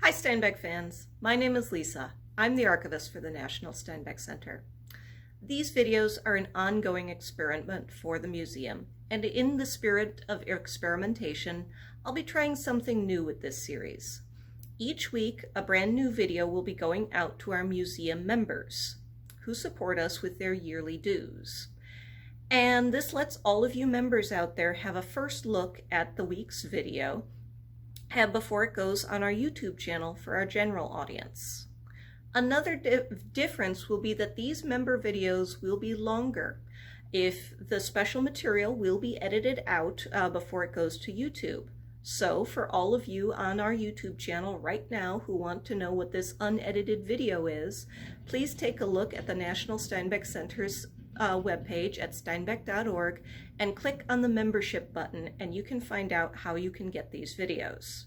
Hi Steinbeck fans, my name is Lisa. I'm the archivist for the National Steinbeck Center. These videos are an ongoing experiment for the museum, and in the spirit of experimentation, I'll be trying something new with this series. Each week, a brand new video will be going out to our museum members, who support us with their yearly dues. And this lets all of you members out there have a first look at the week's video before it goes on our YouTube channel for our general audience. Another difference will be that these member videos will be longer. If the special material will be edited out before it goes to YouTube. So for all of you on our YouTube channel right now who want to know what this unedited video is, please take a look at the National Steinbeck Center's webpage at steinbeck.org and click on the membership button, and you can find out how you can get these videos.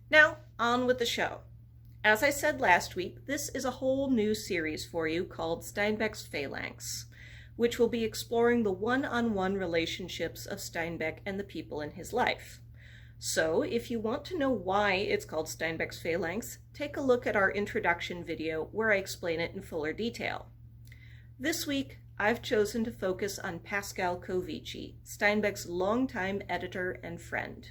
Now, on with the show. As I said last week, this is a whole new series for you called Steinbeck's PHALANX, which will be exploring the one-on-one relationships of Steinbeck and the people in his life. So, if you want to know why it's called Steinbeck's PHALANX, take a look at our introduction video where I explain it in fuller detail. This week, I've chosen to focus on Pascal Covici, Steinbeck's longtime editor and friend.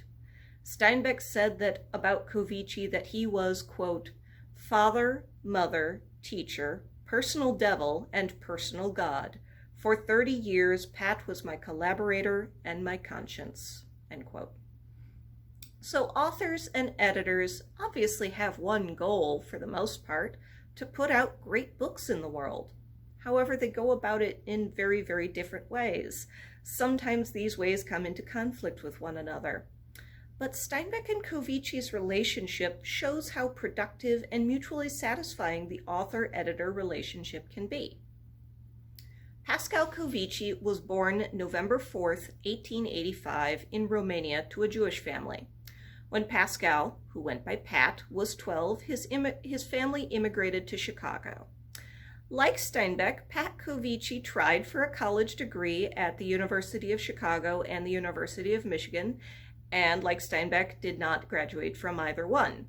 Steinbeck said that about Kovichi that he was, quote, father, mother, teacher, personal devil, and personal God. For 30 years, Pat was my collaborator and my conscience, end quote. So authors and editors obviously have one goal, for the most part, to put out great books in the world. However, they go about it in very, very different ways. Sometimes these ways come into conflict with one another. But Steinbeck and Kovichi's relationship shows how productive and mutually satisfying the author-editor relationship can be. Pascal Covici was born November 4th, 1885 in Romania to a Jewish family. When Pascal, who went by Pat, was 12, his family immigrated to Chicago. Like Steinbeck, Pat Kovichi tried for a college degree at the University of Chicago and the University of Michigan, and like Steinbeck, did not graduate from either one.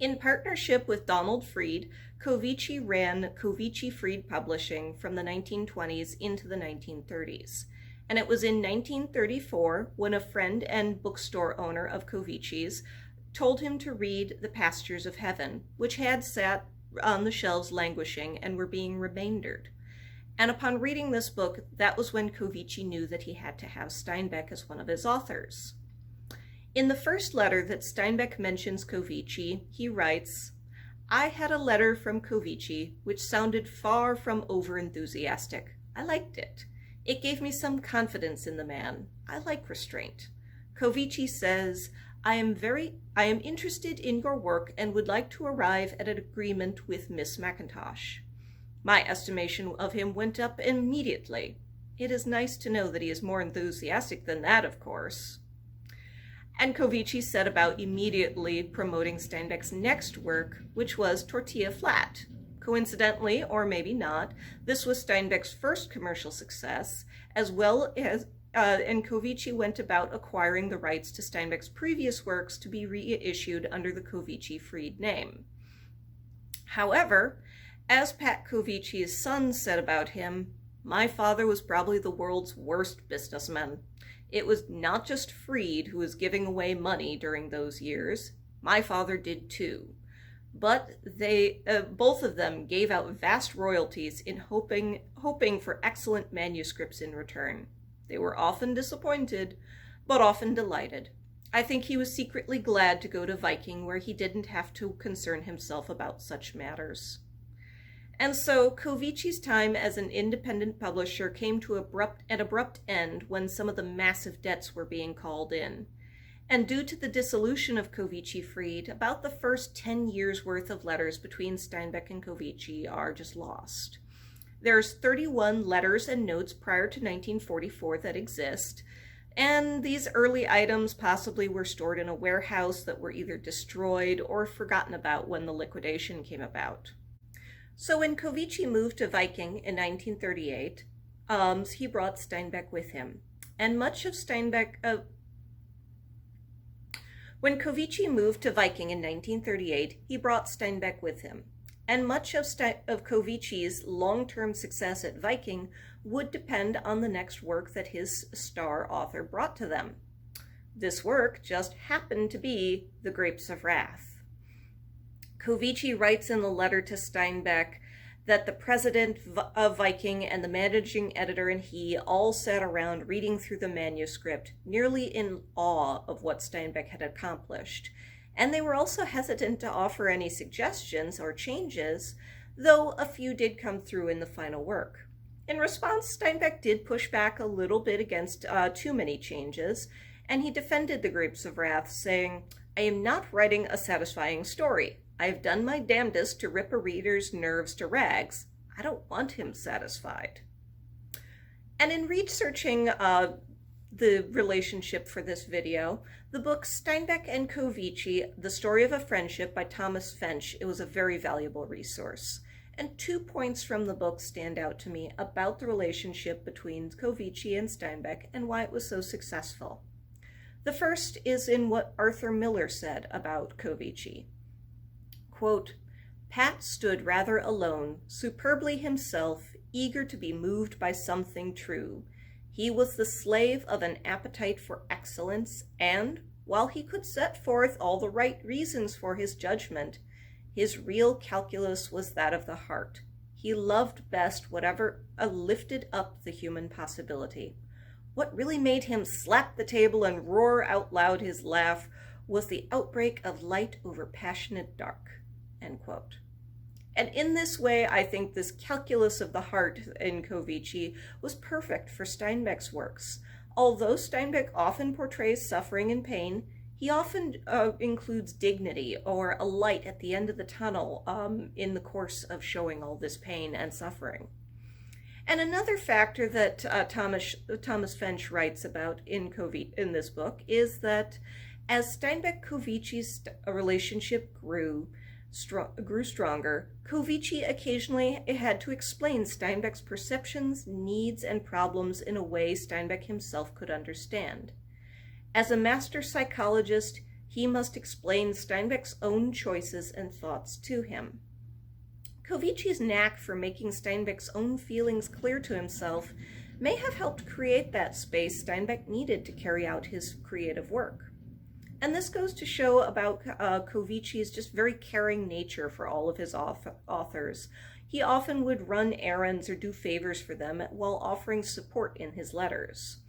In partnership with Donald Freed, Kovichi ran Kovichi Freed Publishing from the 1920s into the 1930s. And it was in 1934 when a friend and bookstore owner of Kovichi's told him to read The Pastures of Heaven, which had sat on the shelves languishing and were being remaindered. And upon reading this book, that was when Kovichi knew that he had to have Steinbeck as one of his authors. In the first letter that Steinbeck mentions Kovichi, he writes, I had a letter from Kovichi which sounded far from over-enthusiastic. I liked it. It gave me some confidence in the man. I like restraint. Kovichi says, I am interested in your work and would like to arrive at an agreement with Miss Mackintosh. My estimation of him went up immediately. It is nice to know that he is more enthusiastic than that, of course. And Kovichi set about immediately promoting Steinbeck's next work, which was Tortilla Flat. Coincidentally, or maybe not, this was Steinbeck's first commercial success, as well as and Kovichi went about acquiring the rights to Steinbeck's previous works to be reissued under the Kovichi Freed name. However, as Pat Kovichi's son said about him, my father was probably the world's worst businessman. It was not just Freed who was giving away money during those years. My father did too. But they, both of them gave out vast royalties in hoping for excellent manuscripts in return. They were often disappointed, but often delighted. I think he was secretly glad to go to Viking, where he didn't have to concern himself about such matters. And so Kovichi's time as an independent publisher came to an abrupt end when some of the massive debts were being called in. And due to the dissolution of Kovichi Freed, about the first 10 years worth of letters between Steinbeck and Kovichi are just lost. There's 31 letters and notes prior to 1944 that exist, and these early items possibly were stored in a warehouse that were either destroyed or forgotten about when the liquidation came about. So when Kovichi moved to Viking in 1938, he brought Steinbeck with him. And much of When Kovichi moved to Viking in 1938, he brought Steinbeck with him, and much of Kovichi's long-term success at Viking would depend on the next work that his star author brought to them. This work just happened to be The Grapes of Wrath. Kovichi writes in the letter to Steinbeck that the president of Viking and the managing editor and he all sat around reading through the manuscript, nearly in awe of what Steinbeck had accomplished. And they were also hesitant to offer any suggestions or changes, though a few did come through in the final work. In response, Steinbeck did push back a little bit against too many changes, and he defended The Grapes of Wrath, saying, "I am not writing a satisfying story. I have done my damnedest to rip a reader's nerves to rags. I don't want him satisfied." And in researching the relationship for this video, the book Steinbeck and Kovichi, The Story of a Friendship by Thomas Fench, it was a very valuable resource. And 2 points from the book stand out to me about the relationship between Kovichi and Steinbeck and why it was so successful. The first is in what Arthur Miller said about Kovichi. Quote, "Pat stood rather alone, superbly himself, eager to be moved by something true. He was the slave of an appetite for excellence, and, while he could set forth all the right reasons for his judgment, his real calculus was that of the heart. He loved best whatever lifted up the human possibility. What really made him slap the table and roar out loud his laugh was the outbreak of light over passionate dark." End quote. And in this way, I think this calculus of the heart in Kovichi was perfect for Steinbeck's works. Although Steinbeck often portrays suffering and pain, he often includes dignity or a light at the end of the tunnel in the course of showing all this pain and suffering. And another factor that Thomas Fench writes about in this book is that as Steinbeck-Kovichi's relationship grew stronger, Kovichi occasionally had to explain Steinbeck's perceptions, needs, and problems in a way Steinbeck himself could understand. As a master psychologist, he must explain Steinbeck's own choices and thoughts to him. Kovichi's knack for making Steinbeck's own feelings clear to himself may have helped create that space Steinbeck needed to carry out his creative work. And this goes to show about Kovichi's just very caring nature for all of his authors. He often would run errands or do favors for them while offering support in his letters.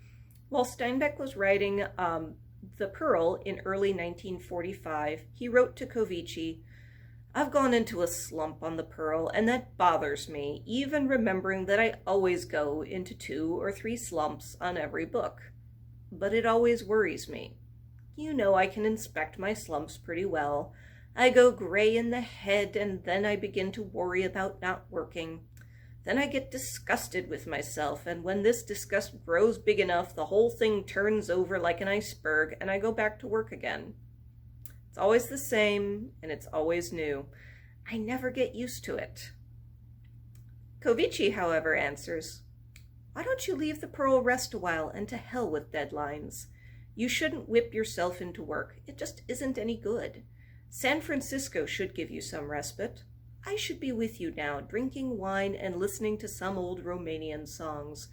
While Steinbeck was writing The Pearl in early 1945, he wrote to Kovichi, "I've gone into a slump on The Pearl, and that bothers me, even remembering that I always go into 2 or 3 slumps on every book. But it always worries me. You know I can inspect my slumps pretty well. I go gray in the head, and then I begin to worry about not working. Then I get disgusted with myself, and when this disgust grows big enough, the whole thing turns over like an iceberg, and I go back to work again. It's always the same, and it's always new. I never get used to it." Kovichi, however, answers, "Why don't you leave The Pearl rest a while, and to hell with deadlines? You shouldn't whip yourself into work. It just isn't any good. San Francisco should give you some respite. I should be with you now, drinking wine and listening to some old Romanian songs.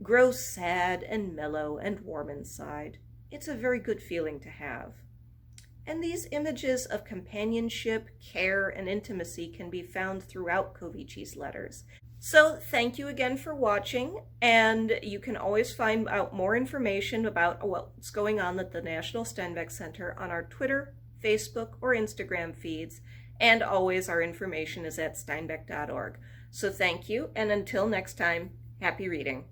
Grow sad and mellow and warm inside. It's a very good feeling to have." And these images of companionship, care, and intimacy can be found throughout Kovichi's letters. So thank you again for watching, and you can always find out more information about what's going on at the National Steinbeck Center on our Twitter, Facebook, or Instagram feeds, and always our information is at steinbeck.org. So thank you, and until next time, happy reading.